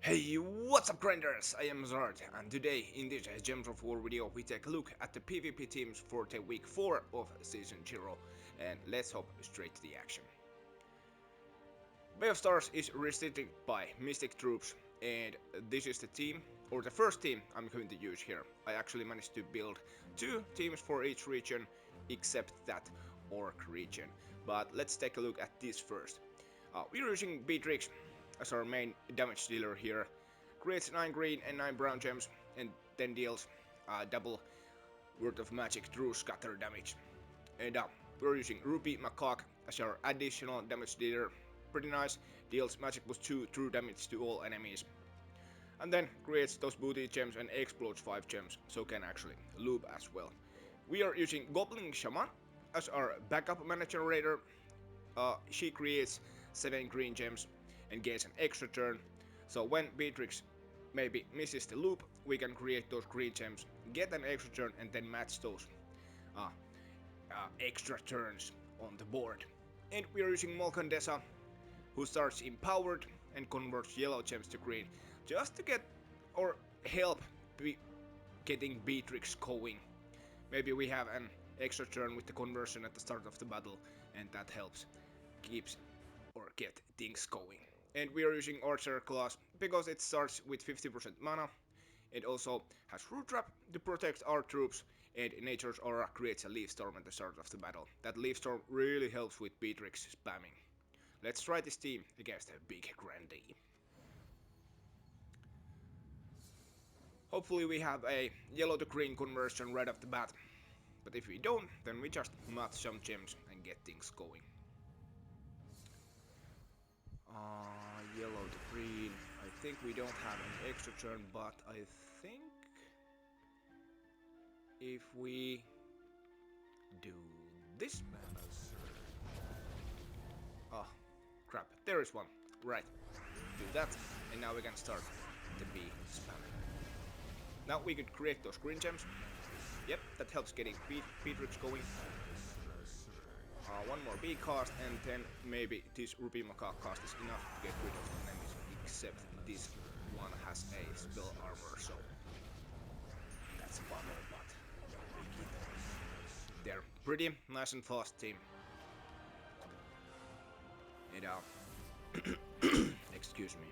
Hey, what's up grinders? I am Zard, and today in this Gems of War video we take a look at the PvP teams for the week 4 of Season 0, and let's hop straight to the action. Bay of Stars is restricted by Mystic troops, and this is the team, or the first team I'm going to use here. I actually managed to build 2 teams for each region, except that Orc region, but let's take a look at this first. We're using Beatrix as our main damage dealer here. Creates 9 green and 9 brown gems, and then deals double Word of Magic true scatter damage. And we're using Ruby Macaque as our additional damage dealer. Pretty nice, deals magic plus 2 true damage to all enemies. And then creates those booty gems and explodes 5 gems, so can actually loop as well. We are using Goblin Shaman as our backup mana generator. She creates 7 green gems and gains an extra turn, so when Beatrix maybe misses the loop, we can create those green gems, get an extra turn, and then match those extra turns on the board. And we are using Molkandesa, who starts empowered and converts yellow gems to green, just to get or help getting Beatrix going. Maybe we have an extra turn with the conversion at the start of the battle, and that helps keeps or get things going. And we are using Archer class because it starts with 50% mana. It also has Root Trap to protect our troops, and Nature's Aura creates a Leaf Storm at the start of the battle. That Leaf Storm really helps with Beatrix spamming. Let's try this team against a big Grandee. Hopefully we have a yellow to green conversion right off the bat, but if we don't, then we just match some gems and get things going. Yellow to green. I think we don't have an extra turn, but I think if we do this. Oh, crap. There is one. Right. Do that, and now we can start the B spam. Now we could create those green gems. Yep, that helps getting Beatrix going. One more B cast, and then maybe this Ruby Macaque cast is enough to get rid of the enemies, except this one has a spell armor, so that's a bummer, but we keep it. They're pretty nice and fast team. And excuse me.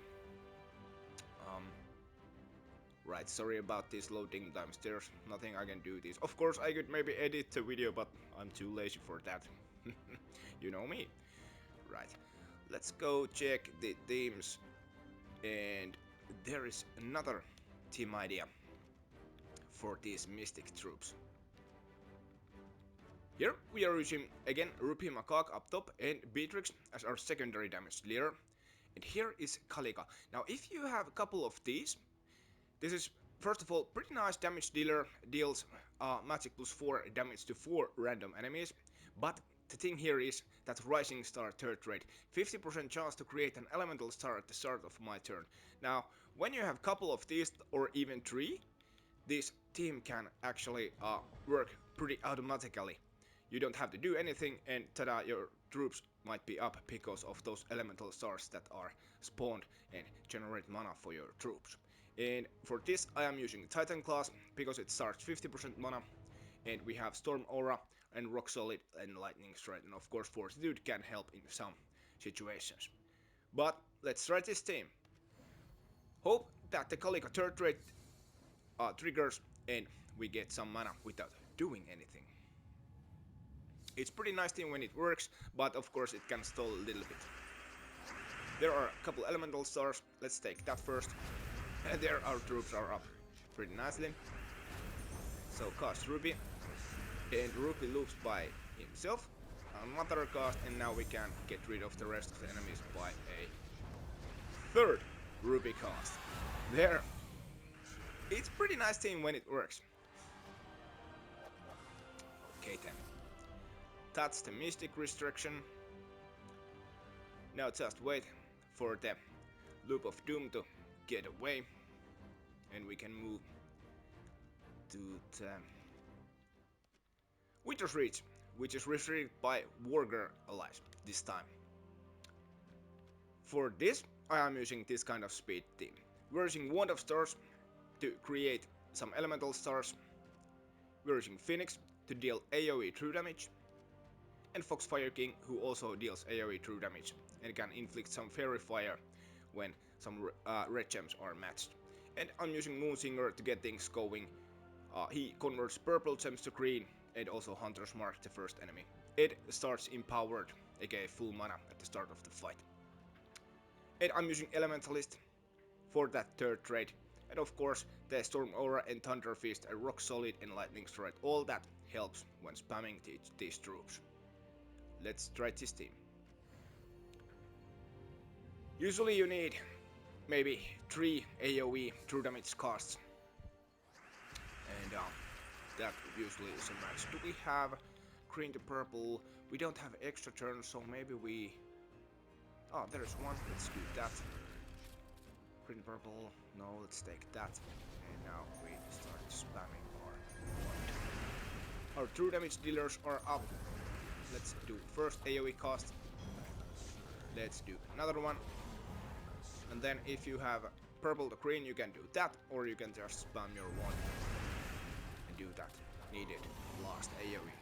Right, sorry about this loading times, there's nothing I can do this. Of course I could maybe edit the video, but I'm too lazy for that. You know me. Right, let's go check the teams. And there is another team idea for these Mystic troops. Here we are using again Ruby Macaque up top and Beatrix as our secondary damage dealer. And here is Kalika. Now if you have a couple of these, this is first of all pretty nice damage dealer, deals magic plus 4 damage to 4 random enemies, but the thing here is that Rising Star third rate, 50% chance to create an elemental star at the start of my turn. Now when you have a couple of these or even 3, this team can actually work pretty automatically. You don't have to do anything, and tada, your troops might be up because of those elemental stars that are spawned and generate mana for your troops. And for this I am using Titan class because it starts 50% mana, and we have Storm Aura and Rock Solid and Lightning Strike, and of course Fortitude can help in some situations. But let's try this team. Hope that the Kalika third rate triggers and we get some mana without doing anything. It's pretty nice team when it works, but of course it can stall a little bit. There are a couple elemental stars, let's take that first. And there our troops are up pretty nicely. So cast Ruby, and Ruby loops by himself. Another cast, and now we can get rid of the rest of the enemies by a third Ruby cast. There. It's pretty nice team when it works. Okay then. That's the Mystic restriction. Now just wait for the Loop of Doom to get away, and we can move to the Winter's Reach, which is restricted by Wargare allies this time. For this, I am using this kind of speed team. We're using Wand of Stars to create some elemental stars. We're using Phoenix to deal AoE true damage. And Foxfire King, who also deals AoE true damage and can inflict some fairy fire when some red gems are matched. And I'm using Moonsinger to get things going. He converts purple gems to green and also Hunter's Mark, the first enemy. It starts empowered, aka full mana at the start of the fight. And I'm using Elementalist for that third trait. And of course, the Storm Aura and Thunder Fist are rock solid and Lightning Strike. All that helps when spamming these troops. Let's try this team. Usually you need maybe 3 AoE true damage casts. And that usually is a match. Do we have green to purple? We don't have extra turns, so maybe we... Oh, there's one. Let's do that. Green to purple. No, let's take that. And now we start spamming our true damage dealers are up. Let's do first AoE cast. Let's do another one. And then if you have purple to green, you can do that, or you can just spam your wand and do that needed last AoE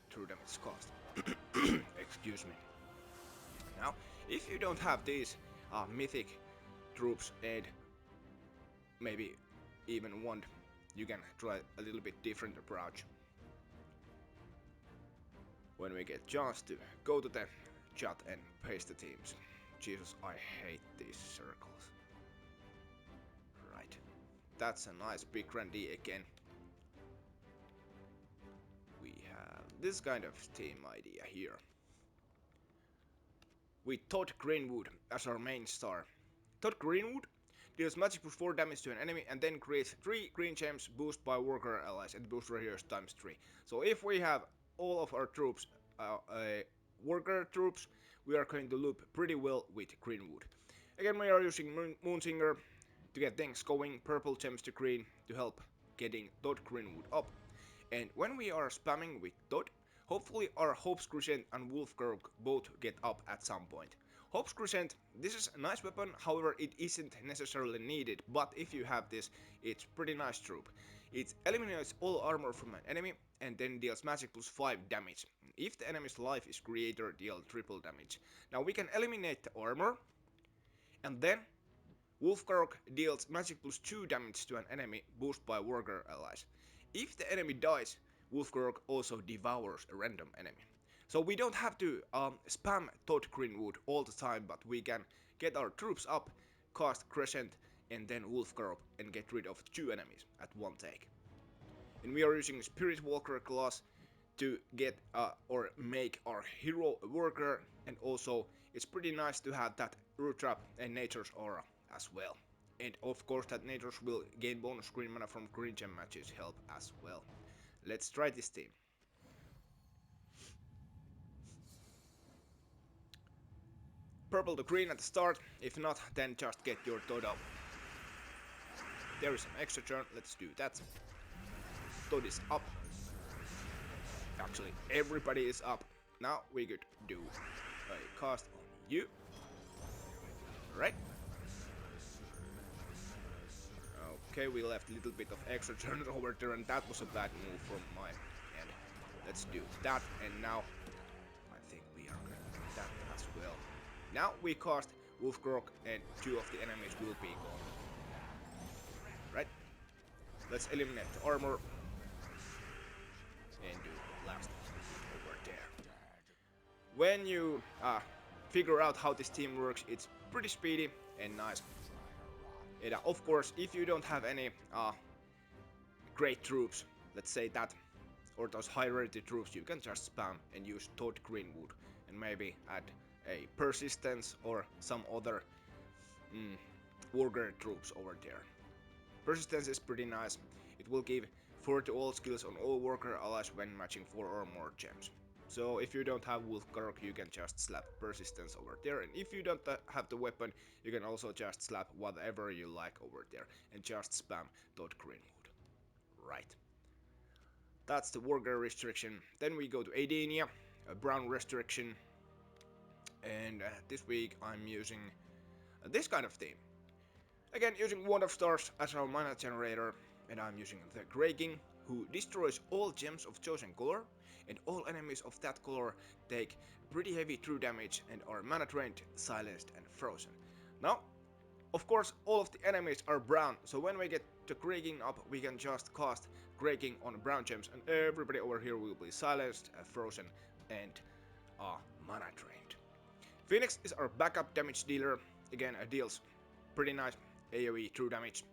true damage cost. Excuse me. Now, if you don't have these mythic troops and maybe even wand, you can try a little bit different approach. When we get chance to go to the chat and paste the teams. Jesus, I hate these circles. Right. That's a nice big grandee again. We have this kind of team idea here. With Todd Greenwood as our main star. Todd Greenwood deals magic plus 4 damage to an enemy and then creates 3 green gems boosted by Wargare allies and boost radius times 3. So if we have all of our troops, Wargare troops, we are going to loop pretty well with Greenwood. Again, we are using Moonsinger to get things going, purple gems to green to help getting Todd Greenwood up. And when we are spamming with Todd, hopefully our Hope's Crescent and Wolfgirl both get up at some point. Hope's Crescent, this is a nice weapon, however it isn't necessarily needed, but if you have this, it's pretty nice troop. It eliminates all armor from an enemy and then deals magic plus 5 damage. If the enemy's life is greater, deal triple damage. Now we can eliminate the armor, and then Wolfgirl deals magic plus 2 damage to an enemy boosted by Wargare allies. If the enemy dies, Wolfgirl also devours a random enemy. So we don't have to spam Todd Greenwood all the time, but we can get our troops up, cast Crescent, and then Wolfgirl and get rid of 2 enemies at one take. And we are using Spirit Walker class to get or make our hero a worker, and also it's pretty nice to have that Root Trap and Nature's Aura as well. And of course that Nature's will gain bonus green mana from green gem matches help as well. Let's try this team. Purple to green at the start, if not then just get your Todd up. There is some extra turn, let's do that. Todd is up. Actually, everybody is up. Now we could do a cast on you. Right? Okay, we left a little bit of extra turn over there, and that was a bad move from my end. Let's do that, and now I think we are gonna do that as well. Now we cast Wolfgirl, and 2 of the enemies will be gone. Right? Let's eliminate the armor and do the last over there. When you figure out how this team works, it's pretty speedy and nice. And of course, if you don't have any great troops, let's say that, or those high rarity troops, you can just spam and use Todd Greenwood and maybe add a Persistence or some other Wargare troops over there. Persistence is pretty nice. It will give 4 to all skills on all Wargare allies when matching 4 or more gems. So if you don't have Wolfgirl, you can just slap Persistence over there, and if you don't have the weapon, you can also just slap whatever you like over there and just spam Todd Greenwood. Right. That's the Wargare restriction. Then we go to Aidania, a brown restriction, and this week I'm using this kind of theme. Again, using Wand of Stars as our mana generator, and I'm using the Grey King, who destroys all gems of chosen color, and all enemies of that color take pretty heavy true damage and are mana drained, silenced and frozen. Now, of course, all of the enemies are brown, so when we get the Grey King up, we can just cast Grey King on brown gems and everybody over here will be silenced, frozen and mana drained. Phoenix is our backup damage dealer, again deals pretty nice AoE true damage,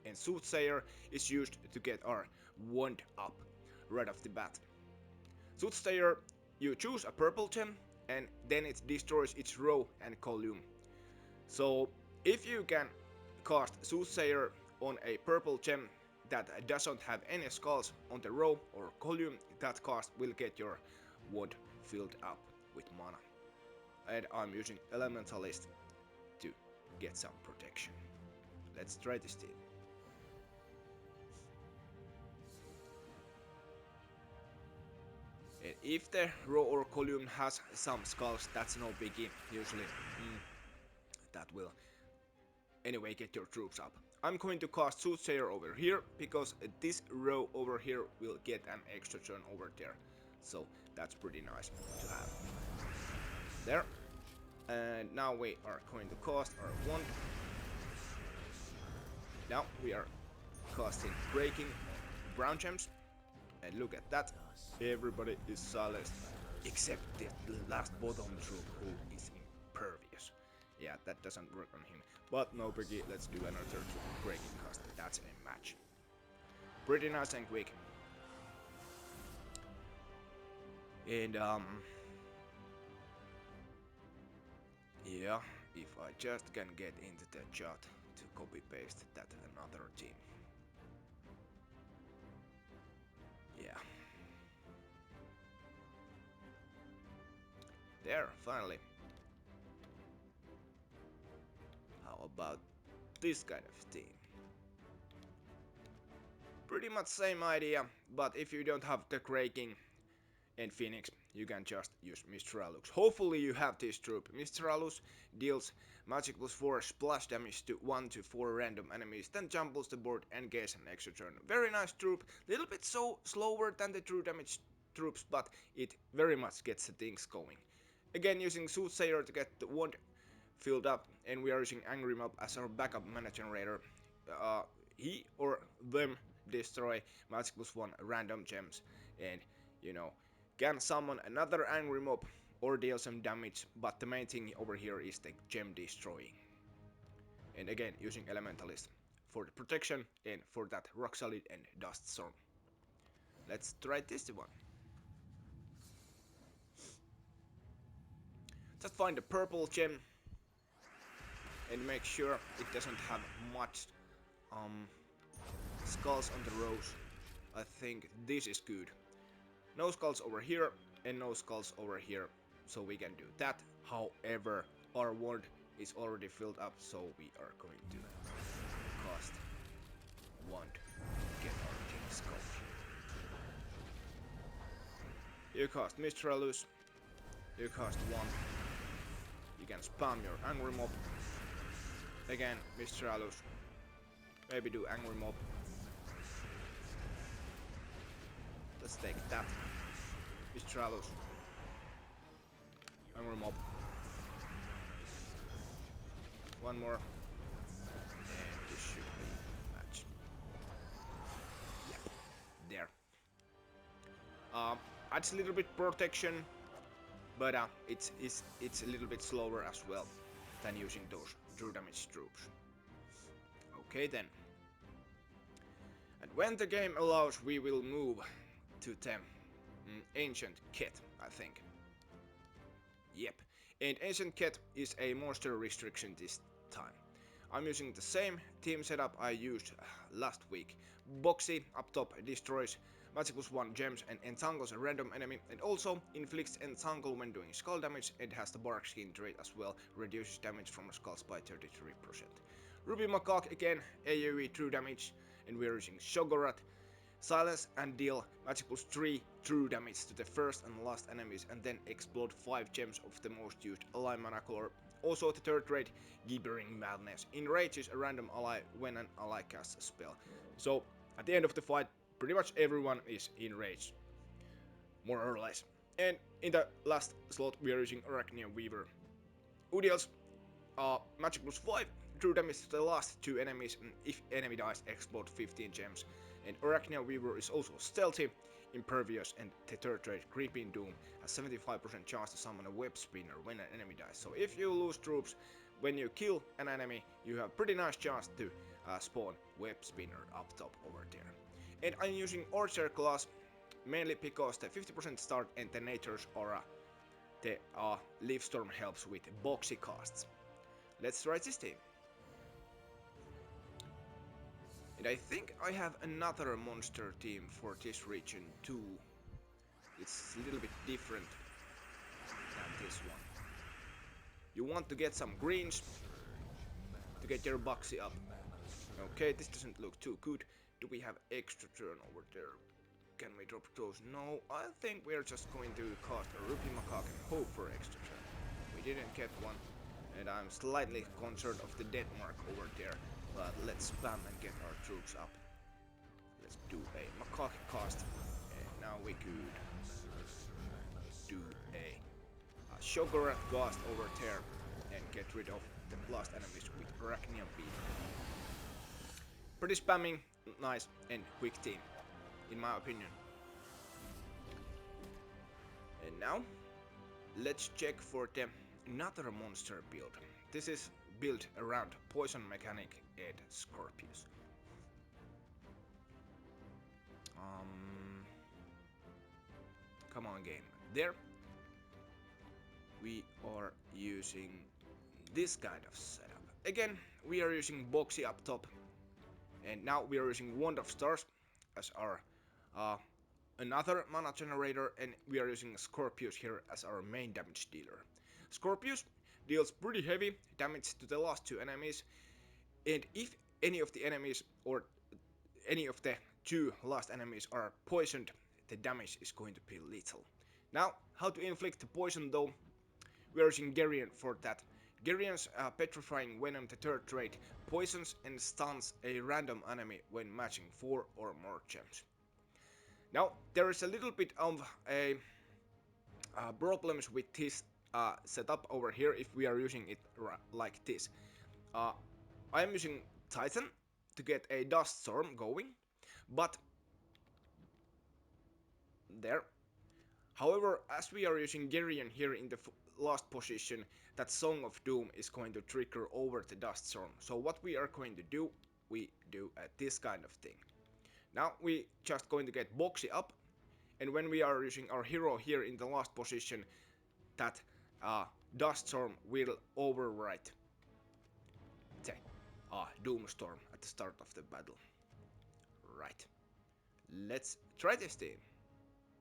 and Soothsayer is used to get our wand up right off the bat. Soothsayer, you choose a purple gem and then it destroys its row and column. So if you can cast Soothsayer on a purple gem that doesn't have any skulls on the row or column, that cast will get your wand filled up with mana. And I'm using Elementalist to get some protection. Let's try this team. And if the row or column has some skulls, that's no biggie. Usually that will anyway get your troops up. I'm going to cast Soothsayer over here because this row over here will get an extra turn over there. So that's pretty nice to have. There. And now we are going to cast our wand. Now we are casting Breaking brown gems. And look at that. Everybody is silenced except the last bottom troop who is impervious. Yeah, that doesn't work on him. But no biggie, let's do another Breaking cast. That's a match. Pretty nice and quick. And yeah, if I just can get into the chat to copy paste that another team. Yeah. There, finally. How about this kind of team? Pretty much same idea, but if you don't have the Grey King and Phoenix, you can just use Mistralus. Hopefully you have this troop. Mistralus deals magic plus 4 splash damage to 1 to 4 random enemies, then jumbles the board and gains an extra turn. Very nice troop, little bit so slower than the true damage troops, but it very much gets the things going. Again, using Soothsayer to get the wand filled up, and we are using Angry Mob as our backup mana generator. He or them destroy magic plus 1 random gems, and you know, can summon another Angry Mob or deal some damage, but the main thing over here is the gem destroying. And again, using Elementalist for the protection and for that Rock Solid and Dust Storm. Let's try this one. Just find the purple gem and make sure it doesn't have much skulls on the rows. I think this is good. No skulls over here and no skulls over here, so we can do that. However, our ward is already filled up, so we are going to cast wand to get our king's skull. You cast Mistralus, you cast wand, you can spam your Angry Mob. Again, Mistralus, maybe do Angry Mob. Let's take that. Mistralus. Angry Mob. One more. And this should be a match. Yep. There. Adds a little bit protection, but it's a little bit slower as well than using those true damage troops. Okay then. And when the game allows, we will move to the Ancient Khet, I think. Yep, and Ancient Khet is a monster restriction this time. I'm using the same team setup I used last week. Boxy up top destroys magic plus 1 gems and entangles a random enemy, and also inflicts entangle when doing skull damage, and has the bark skin trait as well, reduces damage from skulls by 33%. Ruby Macaque again, AoE true damage, and we're using Shogorat. Silence and deal magic plus 3 true damage to the first and last enemies, and then explode 5 gems of the most used ally mana color Also the third trait, Gibbering Madness. Enrages a random ally when an ally casts a spell. So at the end of the fight, pretty much everyone is enraged, more or less. And in the last slot we are using Arachnian Weaver, who deals magic plus 5, true damage to the last 2 enemies, and if enemy dies, explode 15 gems. And Arachnian Weaver is also stealthy, impervious, and the third trait, Creeping Doom, has 75% chance to summon a web spinner when an enemy dies. So if you lose troops when you kill an enemy, you have pretty nice chance to spawn web spinner up top over there. And I'm using Archer class mainly because the 50% start and the Nature's Aura, the Leaf Storm helps with boxy casts. Let's try this team. And I think I have another monster team for this region too. It's a little bit different than this one. You want to get some greens to get your boxy up. Okay, this doesn't look too good. Do we have extra turn over there? Can we drop those? No, I think we're just going to cast a Rupee Macaque and hope for extra turn. We didn't get one, and I'm slightly concerned of the dead mark over there. But let's spam and get our troops up. Let's do a Macaque cast, and now we could do a Shogorath cast over there and get rid of the last enemies with Arachnian Beat. Pretty spamming, nice and quick team, in my opinion. And now, let's check for the another monster build. This is built around Poison Mechanic and Scorpius. Come on game. There we are using this kind of setup. Again, we are using Boxy up top, and now we are using Wand of Stars as our another mana generator, and we are using Scorpius here as our main damage dealer. Scorpius deals pretty heavy damage to the last 2 enemies, and if any of the enemies or any of the 2 last enemies are poisoned, the damage is going to be lethal. Now, how to inflict the poison though? We are using Geheron for that. Geheron's Petrifying Venom, the third trait, poisons and stuns a random enemy when matching 4 or more gems. Now, there is a little bit of a problems with this setup over here if we are using it like this. I am using Titan to get a Dust Storm going, but there. However, as we are using Geheron here in the last position, that Song of Doom is going to trigger over the Dust Storm. So what we are going to do, we do this kind of thing. Now we just going to get Boxy up, and when we are using our hero here in the last position, that Dust Storm will overwrite the Doomstorm at the start of the battle. Right. Let's try this team.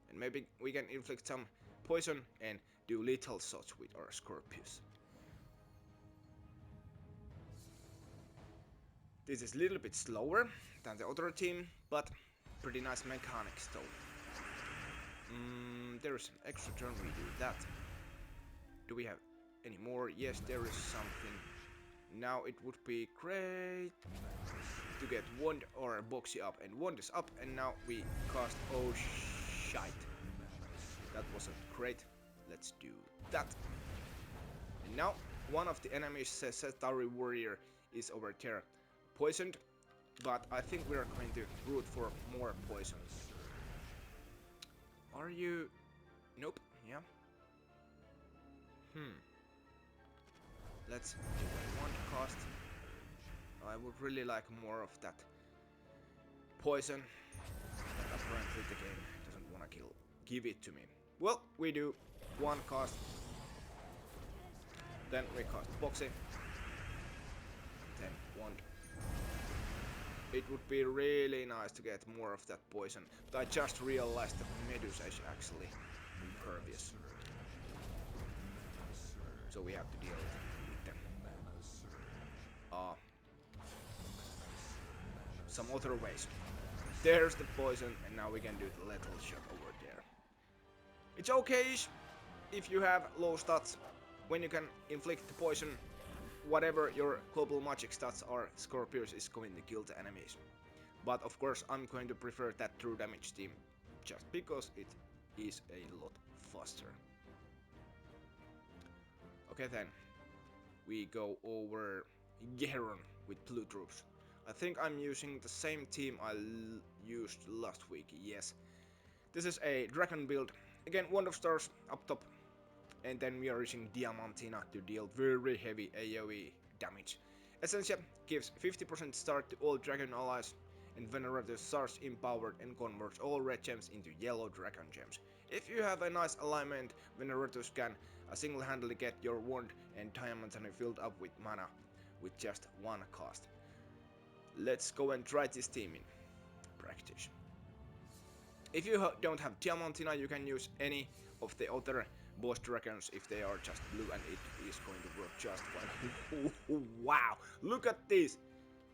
And maybe we can inflict some poison and do lethal shots with our Scorpius. This is a little bit slower than the other team, but pretty nice mechanics though. There is an extra turn, we do that. Do we have any more? Yes, there is something. Now it would be great to get Wand or Boxy up, and Wand is up, and now we cast oh shite. That wasn't great. Let's do that. And now one of the enemies, Centauri Warrior, is over there poisoned, but I think we are going to root for more poisons. Are you? Nope. Yeah. Let's do one cast. I would really like more of that poison, but apparently the game doesn't want to give it to me. Well, we do one cast, then we cast Boxy, then Wand. It would be really nice to get more of that poison, but I just realized that Medusa is actually impervious. So we have to deal with them. Some other ways. There's the poison, and now we can do the lethal shot over there. It's okay if you have low stats, when you can inflict the poison, whatever your global magic stats are, Scorpius is going to kill the enemies. But of course I'm going to prefer that true damage team, just because it is a lot faster. Okay then, we go over Geheron with blue troops. I think I'm using the same team I used last week, yes. This is a dragon build, again Wand of Stars up top, and then we are using Diamantina to deal very heavy AoE damage. Essentia gives 50% start to all dragon allies, and Venerator starts empowered and converts all red gems into yellow dragon gems. If you have a nice alignment, Venerators can single-handedly get your wand and Diamantina filled up with mana with just one cast. Let's go and try this team in practice. If you don't have Diamantina, you can use any of the other boss dragons if they are just blue, and it is going to work just fine. Wow, look at this!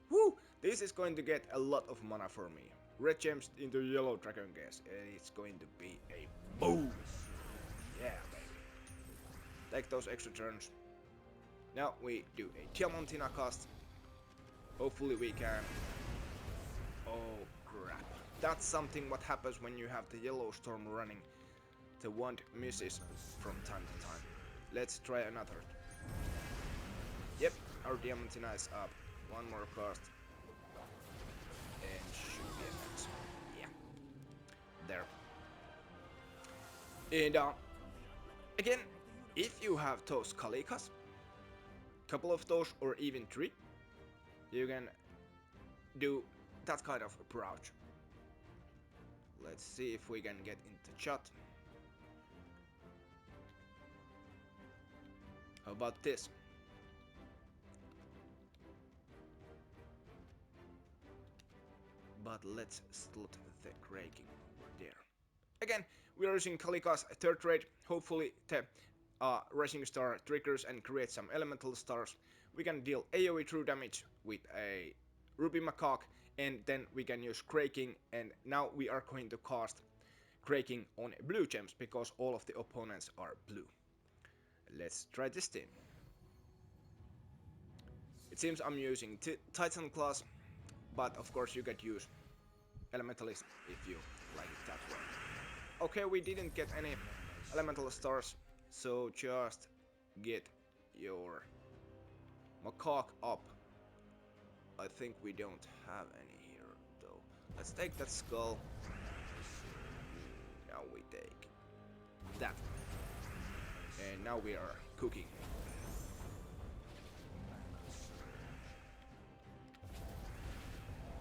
Woo! This is going to get a lot of mana for me. Red gems into yellow dragon gems, and it's going to be a boom! Yeah, baby. Take those extra turns. Now we do a Diamantina cast. Hopefully we can... Oh crap. That's something what happens when you have the yellow storm running. The wand misses from time to time. Let's try another. Yep, our Diamantina is up. One more cast. And should be enough. Yeah. There. And again, if you have those Kalikas, couple of those or even 3, you can do that kind of approach. Let's see if we can get into chat. How about this? But let's slot the Kraking over there. Again, we are using Kalika's 3rd rate. Hopefully the Rising Star triggers and creates some elemental stars. We can deal AoE true damage with a Ruby Macaque, and then we can use Kraking, and now we are going to cast Kraking on blue gems because all of the opponents are blue. Let's try this team. It seems I'm using Titan class, but of course you could use Elementalist if you like it that way. Okay, we didn't get any elemental stars, so just get your Macaque up. I think we don't have any here though. Let's take that skull. Now we take that. And now we are cooking.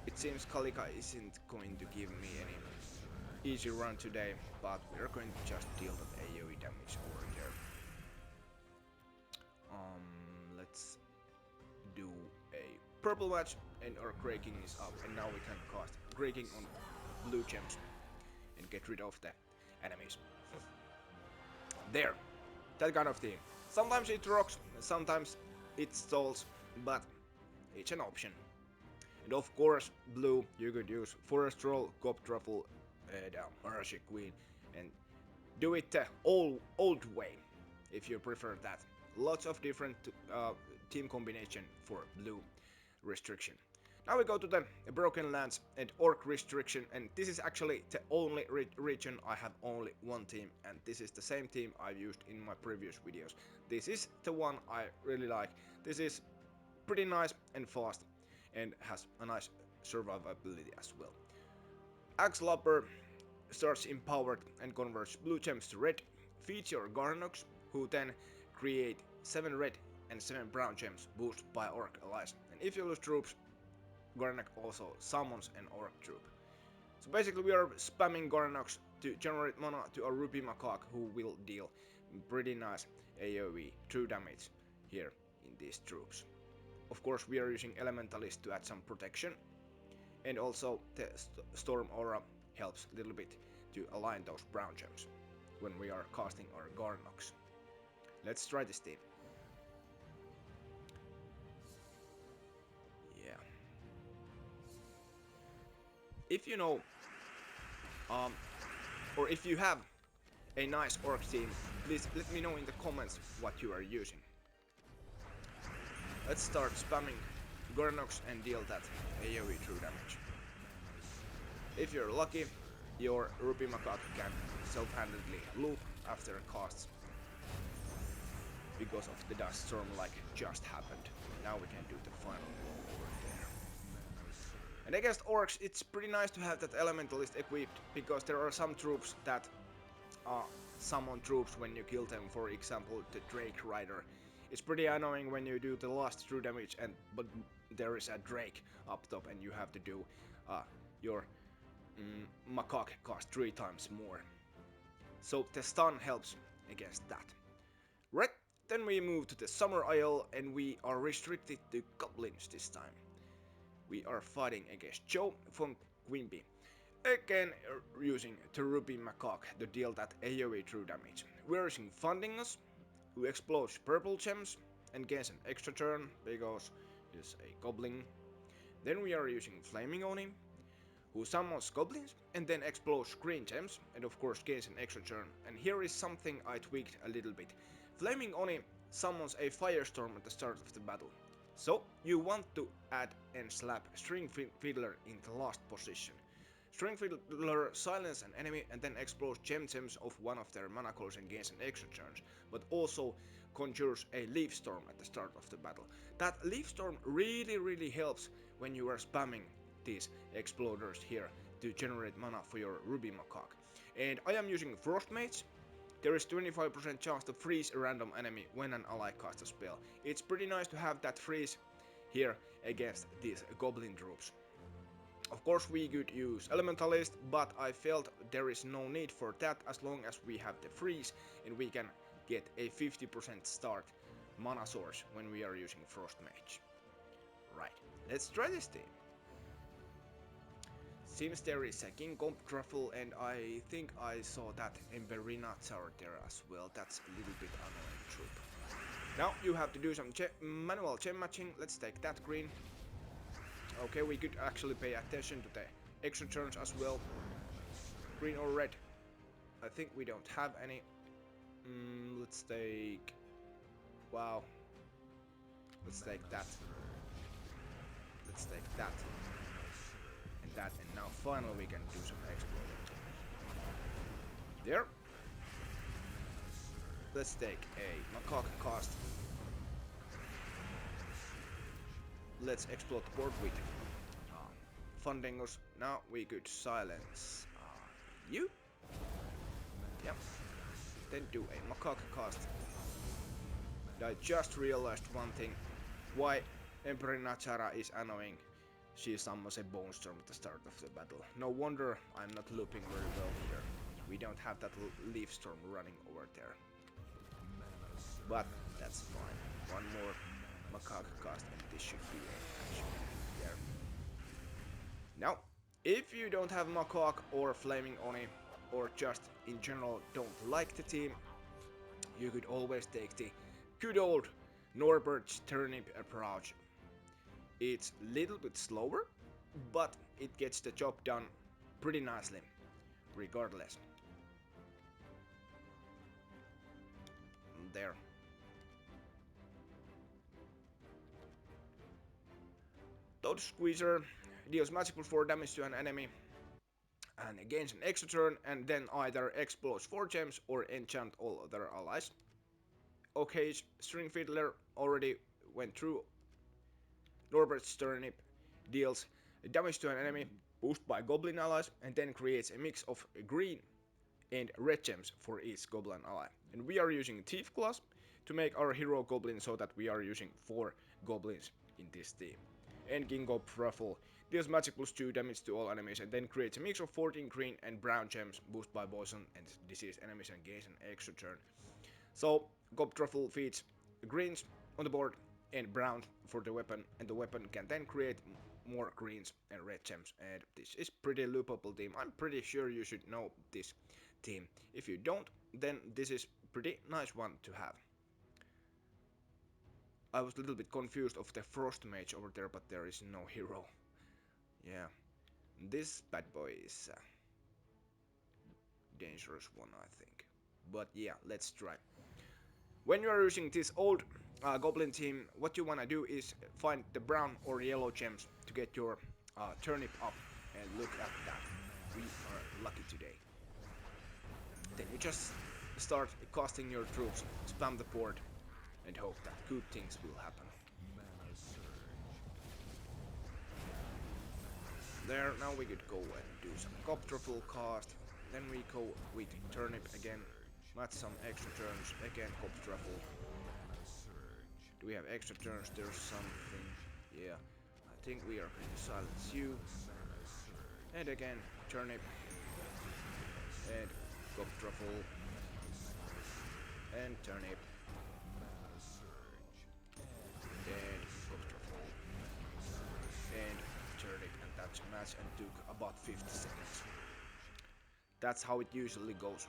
It seems Kalika isn't going to give me any easy run today, but we're going to just deal that AoE damage over there. Let's do a purple match, and our Kraking is up, and now we can cast Kraking on blue gems and get rid of the enemies. There, that kind of thing. Sometimes it rocks, sometimes it stalls, but it's an option. And of course, blue, you could use Forest Troll, Cop Truffle, and Maraji Queen, and do it the old way, if you prefer that. Lots of different team combination for blue restriction. Now we go to the Broken Lands and Orc restriction, and this is actually the only region I have only one team, and this is the same team I've used in my previous videos. This is the one I really like. This is pretty nice and fast, and has a nice survivability as well. Axe Lopper starts empowered and converts blue gems to red, feeds your Garnox, who then create 7 red and 7 brown gems boosted by Orc allies. And if you lose troops, Garnox also summons an Orc troop. So basically we are spamming Garnox to generate mana to a Ruby Macaque, who will deal pretty nice AoE true damage here in these troops. Of course we are using Elementalist to add some protection, and also the Storm Aura helps a little bit to align those brown gems when we are casting our Garnox. Let's try this team. Yeah. If you know, or if you have a nice Orc team please let me know in the comments what you are using. Let's start spamming Gornox and deal that AoE true damage. If you're lucky, your Rupee Macaque can self-handedly loop after casts because of the dust storm like just happened. Now we can do the final blow over there. And against orcs, it's pretty nice to have that elementalist equipped because there are some troops that summon troops when you kill them. For example, the Drake Rider. It's pretty annoying when you do the last true damage but there is a Drake up top and you have to do your Macaque cost 3 times more. So the stun helps against that. Right, then we move to the Summer Isle and we are restricted to goblins this time. We are fighting against Joe from Quimby. Again using the Rupee Macaque to deal that AoE true damage. We're using Fundingus, who explodes purple gems and gains an extra turn because he's a goblin. Then we are using Flaming Oni, who summons goblins and then explodes green gems and of course gains an extra turn. And here is something I tweaked a little bit. Flaming Oni summons a firestorm at the start of the battle. So you want to add and slap String Fiddler in the last position. String Fiddler silence an enemy and then explodes gems of one of their mana cores and gains an extra turn, but also conjures a Leaf Storm at the start of the battle. That Leaf Storm really helps when you are spamming these exploders here to generate mana for your Rupee Macaque. And I am using Frost Mage. There is 25% chance to freeze a random enemy when an ally casts a spell. It's pretty nice to have that freeze here against these goblin troops. Of course we could use Elementalist, but I felt there is no need for that as long as we have the freeze and we can get a 50% start mana source when we are using Frost Mage. Right, let's try this team. Seems there is a King Comp Truffle and I think I saw that Emberinatsar there as well. That's a little bit annoying troop. Now you have to do some manual gem matching. Let's take that green. Okay, we could actually pay attention to the extra turns as well. Green or red? I think we don't have any. Let's take... Wow. Let's take that. Let's take that. And that. And now finally we can do some exploding. There. Let's take a Macaque cost. Let's explode the board with Fundingus. Now we could silence you. Yep. Then do a Macaque cost. And I just realized one thing. Why Emperor Nachara is annoying. She summons a Bone Storm at the start of the battle. No wonder I'm not looping very well here. We don't have that Leaf Storm running over there. But that's fine. One more Macaque cast and this should be action there. Now, if you don't have Macaque or Flaming Oni, or just in general don't like the team, you could always take the good old Norbert's Turnip approach. It's a little bit slower, but it gets the job done pretty nicely, regardless. There. Toad Squeezer deals magical 4 damage to an enemy and gains an extra turn and then either explodes 4 gems or enchant all other allies. Okay, String Fiddler already went through. Norbert's Turnip deals damage to an enemy boosted by Goblin allies and then creates a mix of green and red gems for each Goblin ally. And we are using Thief class to make our hero Goblin so that we are using 4 Goblins in this team. And King Comp Truffle deals magic plus 2 damage to all enemies and then creates a mix of 14 green and brown gems boosted by poison and disease enemies and gains an extra turn. So Comp Truffle feeds greens on the board and brown for the weapon, and the weapon can then create more greens and red gems, and this is pretty loopable team. I'm pretty sure you should know this team. If you don't, then this is pretty nice one to have. I was a little bit confused of the Frost Mage over there, but there is no hero. Yeah, this bad boy is a dangerous one, I think. but yeah, let's try. When you are using this old Goblin team, what you wanna do is find the brown or yellow gems to get your turnip up, and look at that, we are lucky today. Then you just start casting your troops, spam the board, and hope that good things will happen. There, now we could go and do some copter full cast, then we go with turnip again, match some extra turns, again copter full. Do we have extra turns? There's something. Yeah, I think we are going to silence you. And again, turnip. And copter full. And turnip. And copter full. And turnip. And that's a match and took about 50 seconds. That's how it usually goes.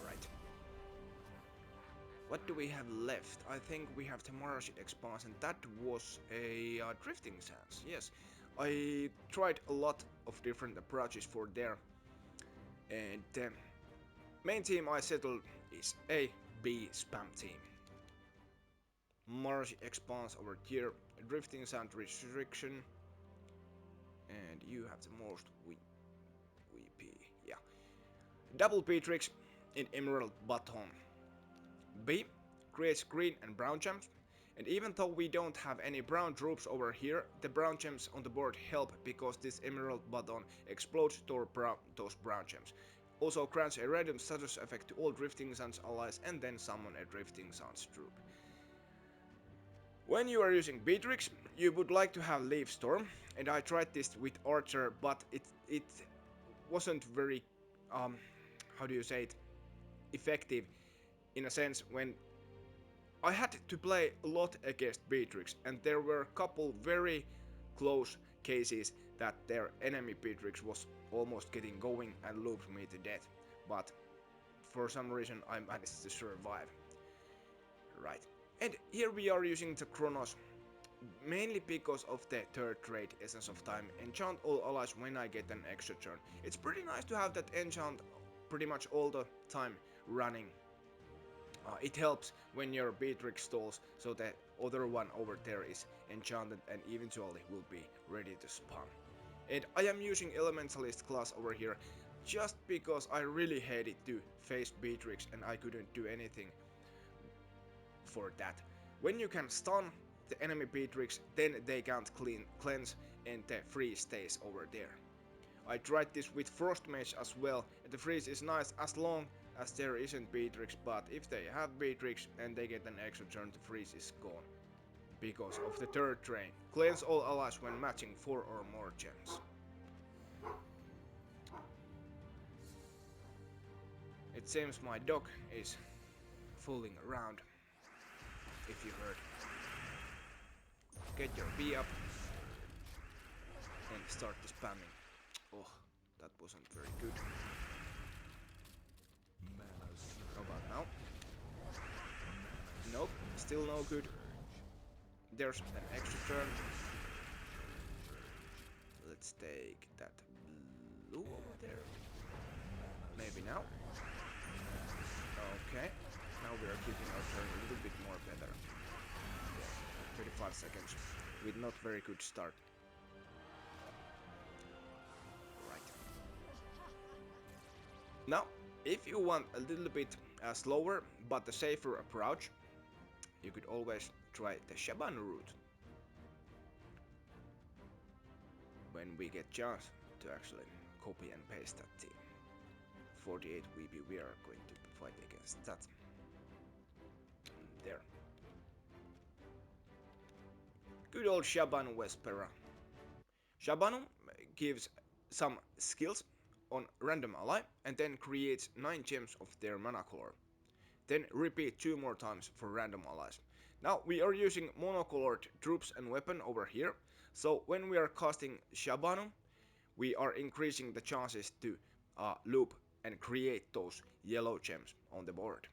Right. What do we have left? I think we have the Maraji Expanse, and that was a Drifting Sands. Yes, I tried a lot of different approaches for there, and the main team I settled is A, B spam team. Maraji Expanse over here, Drifting Sand restriction, and you have the most VP. Yeah, double Beatrix in Emerald Button. B creates green and brown gems, and even though we don't have any brown troops over here, the brown gems on the board help because this emerald button explodes those brown gems. Also grants a random status effect to all Drifting Sands allies and then summon a Drifting Sands troop. When you are using Beatrix, you would like to have Leaf Storm, and I tried this with Archer, but it wasn't very, how do you say it, effective. In a sense, when I had to play a lot against Beatrix, and there were a couple very close cases that their enemy Beatrix was almost getting going and looped me to death, but for some reason I managed to survive. Right, and here we are using the Chronos, mainly because of the third trait, Essence of Time, enchant all allies when I get an extra turn. It's pretty nice to have that enchant pretty much all the time running. It helps when your Beatrix stalls, so the other one over there is enchanted and eventually will be ready to spawn. And I am using Elementalist class over here just because I really hated to face Beatrix and I couldn't do anything for that. When you can stun the enemy Beatrix, then they can't cleanse and the freeze stays over there. I tried this with Frost Mage as well, and the freeze is nice as long as there isn't Beatrix, but if they have Beatrix and they get an extra turn, the freeze is gone. Because of the third trait, cleanse all allies when matching 4 or more gems. It seems my dog is fooling around, if you heard. Get your B up and start the spamming. Oh, that wasn't very good. How about now? Nope, still no good. There's an extra turn. Let's take that blue over there. Maybe now. Okay, now we are keeping our turn a little bit more better. 35 seconds with not very good start. Right. Now, if you want a little bit slower but a safer approach, you could always try the Shaban route. When we get chance to actually copy and paste that team. 48 VB, we are going to fight against that. There. Good old Shabanu Vespera. Shabanu gives some skills on random ally and then creates 9 gems of their mana color. Then repeat 2 more times for random allies. Now we are using monocolored troops and weapon over here, so when we are casting Shabanu, we are increasing the chances to loop and create those yellow gems on the board.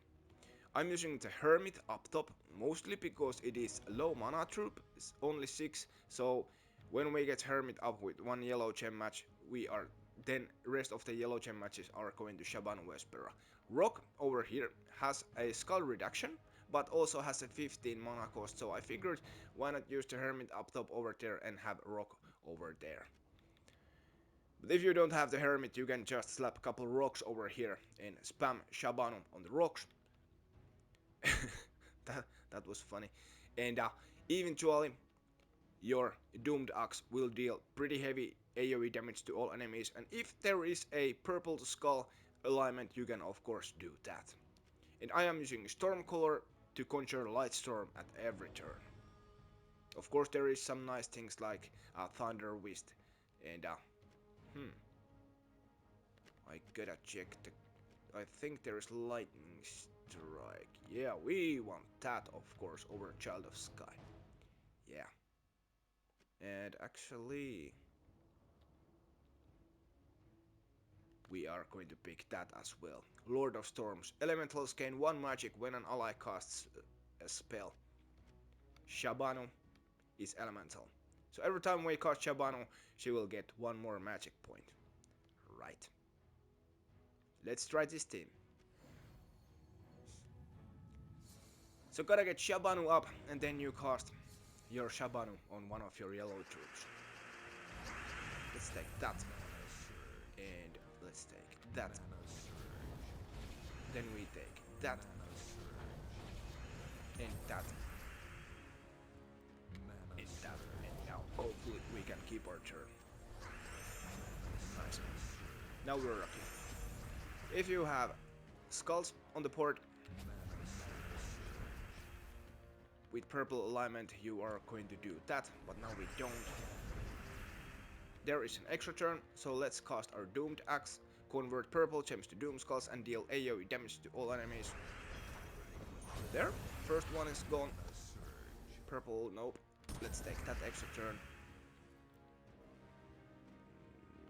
I'm using the Hermit up top, mostly because it is a low mana troop, it's only 6, so when we get Hermit up with 1 yellow gem match, we are then rest of the yellow gem matches are going to Shabanu Vespera. Rock over here has a skull reduction, but also has a 15 mana cost, so I figured why not use the Hermit up top over there and have Rock over there. But if you don't have the Hermit, you can just slap a couple rocks over here and spam Shabanu on the rocks. that was funny. And eventually, your Doomed Axe will deal pretty heavy AoE damage to all enemies, and if there is a purple skull alignment, you can of course do that. And I am using Stormcaller to conjure Lightstorm at every turn. Of course, there is some nice things like Thunder Wisp, and I gotta check the. I think there is Lightning Strike. Yeah, we want that, of course, over Child of Sky. Yeah. And actually, we are going to pick that as well. Lord of Storms. Elementals gain 1 magic when an ally casts a spell. Shabanu is elemental. So every time we cast Shabanu, she will get 1 more magic point. Right. Let's try this team. So gotta get Shabanu up, and then you cast your Shabanu on one of your yellow troops. Let's take that. And let's take that. Then we take that. And that. And that. And now hopefully we can keep our turn. Nice. Now we're rocking. If you have skulls on the board with purple alignment, you are going to do that, but now we don't. There is an extra turn, so let's cast our Doomed Axe, convert purple gems to Doom Skulls, and deal AoE damage to all enemies. There, first one is gone. Purple, nope. Let's take that extra turn.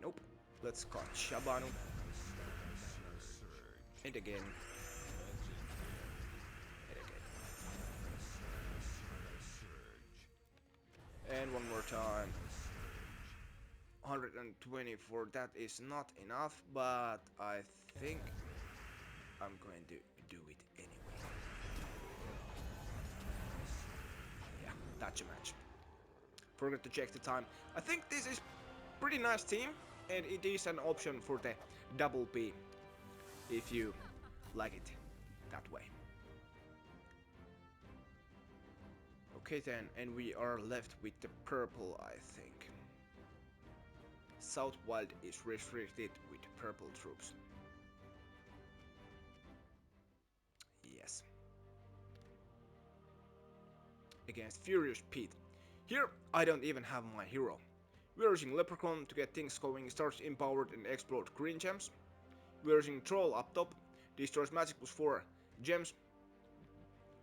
Nope. Let's cast Shabanu. And again. And again. And one more time. 124, that is not enough, but I think I'm going to do it anyway. Yeah, that's a match. Forgot to check the time. I think this is pretty nice team, and it is an option for the double P if you like it that way. Okay then, and we are left with the purple, I think. Southwild is restricted with purple troops. Yes. Against Furious Pete. Here I don't even have my hero. We're using Leprechaun to get things going, starts empowered and explode green gems. We're using Troll up top, destroys magic plus 4 gems,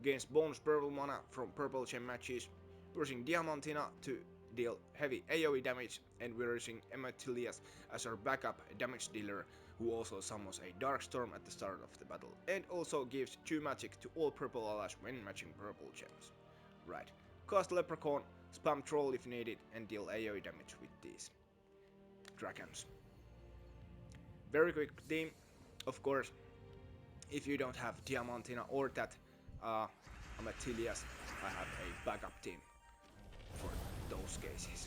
gains bonus purple mana from purple gem matches. We're using Diamantina to deal heavy AoE damage, and we're using Emetilias as our backup damage dealer, who also summons a Dark Storm at the start of the battle, and also gives 2 magic to all purple allies when matching purple gems. Right, cast Leprechaun, spam Troll if needed, and deal AoE damage with these dragons. Very quick team, of course. If you don't have Diamantina or that Emetilias, I have a backup team for those cases.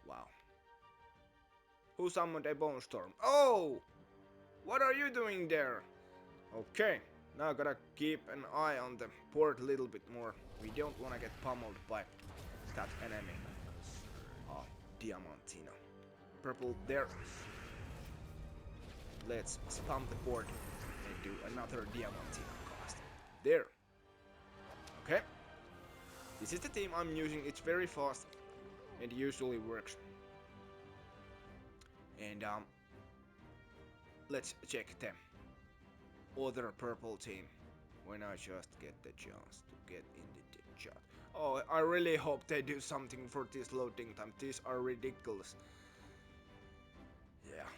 Wow. Who summoned a Bone Storm? Oh! What are you doing there? Okay, now gotta keep an eye on the board a little bit more. We don't wanna get pummeled by that enemy. Diamantina. Purple there. Let's spam the board and do another Diamantina cast. There. Okay. This is the team I'm using. It's very fast and usually works. And let's check the other purple team when I just get the chance to get into the chat. Oh, I really hope they do something for this loading time. These are ridiculous. Yeah.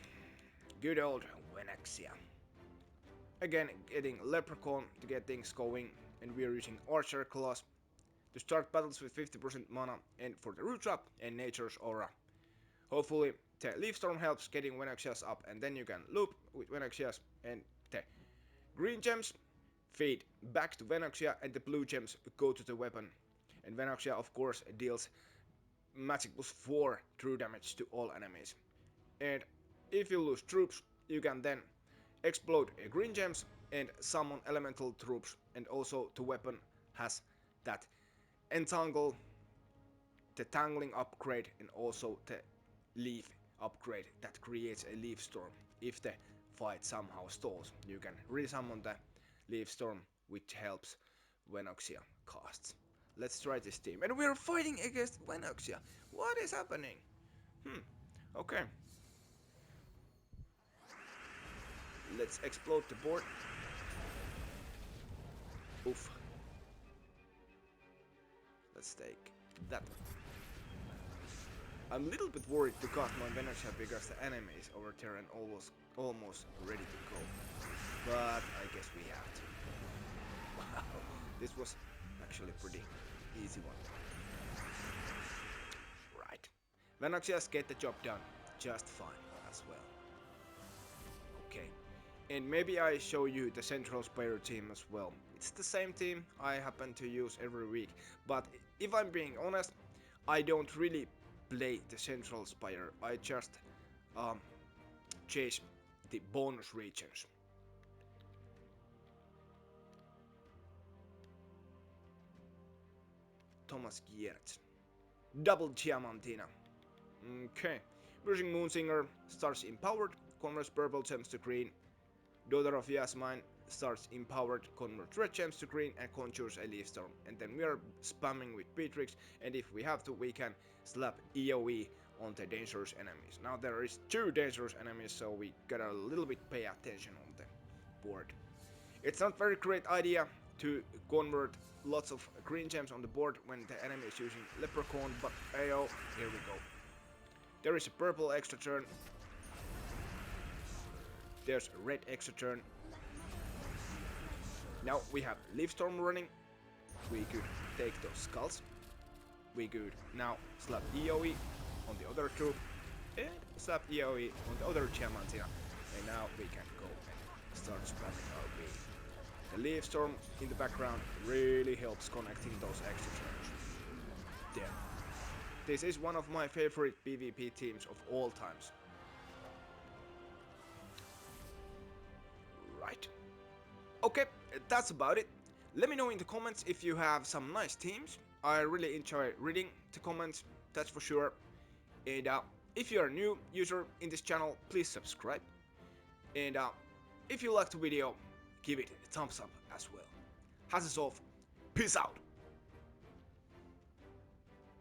Good old Venexia. Again, getting Leprechaun to get things going, and we're using Archer class to start battles with 50% mana, and for the root trap and Nature's Aura, Hopefully the Leaf Storm helps getting Venoxias up, and then you can loop with Venoxias, and the green gems feed back to Venoxia, and the blue gems go to the weapon. And Venoxia of course deals magic plus 4 true damage to all enemies. And if you lose troops, you can then explode green gems and summon elemental troops, and also the weapon has that entangle, the tangling upgrade, and also the leaf upgrade that creates a leaf storm. If the fight somehow stalls, you can resummon the leaf storm, which helps Venoxia casts. Let's try this team. And we're fighting against Venoxia. What is happening? Okay. Let's explode the board. Oof. Let's take that one. I'm a little bit worried to cast my Venoxia because the enemy is over there and almost ready to go. But I guess we have to. Wow, this was actually pretty easy one. Right. Venoxias get the job done just fine as well. Okay. And maybe I show you the Central Spire team as well. It's the same team I happen to use every week, but if I'm being honest, I don't really play the Central Spire. I just chase the bonus regions. Thomas Giertz. Double Diamantina. Okay. Bruising Moonsinger starts empowered, converts purple gems to green. Daughter of Yasmine starts empowered, converts red gems to green, and conjures a leaf storm. And then we are spamming with Beatrix, and if we have to, we can slap EOE on the dangerous enemies. Now there is 2 dangerous enemies, so we gotta a little bit pay attention on the board. It's not very great idea to convert lots of green gems on the board when the enemy is using Leprechaun, but ayo, here we go. There is a purple extra turn. There's a red extra turn. Now we have Leaf Storm running. We could take those skulls. We could now slap EOE on the other troop and slap EOE on the other Diamantina. And now we can go and start spamming our beam. The Leaf Storm in the background really helps connecting those extra turns. There. This is one of my favorite PvP teams of all times. Right. Okay, that's about it. Let me know in the comments if you have some nice teams. I really enjoy reading the comments, that's for sure. And if you are a new user in this channel, please subscribe. And if you liked the video, give it a thumbs up as well. Hats off. Peace out.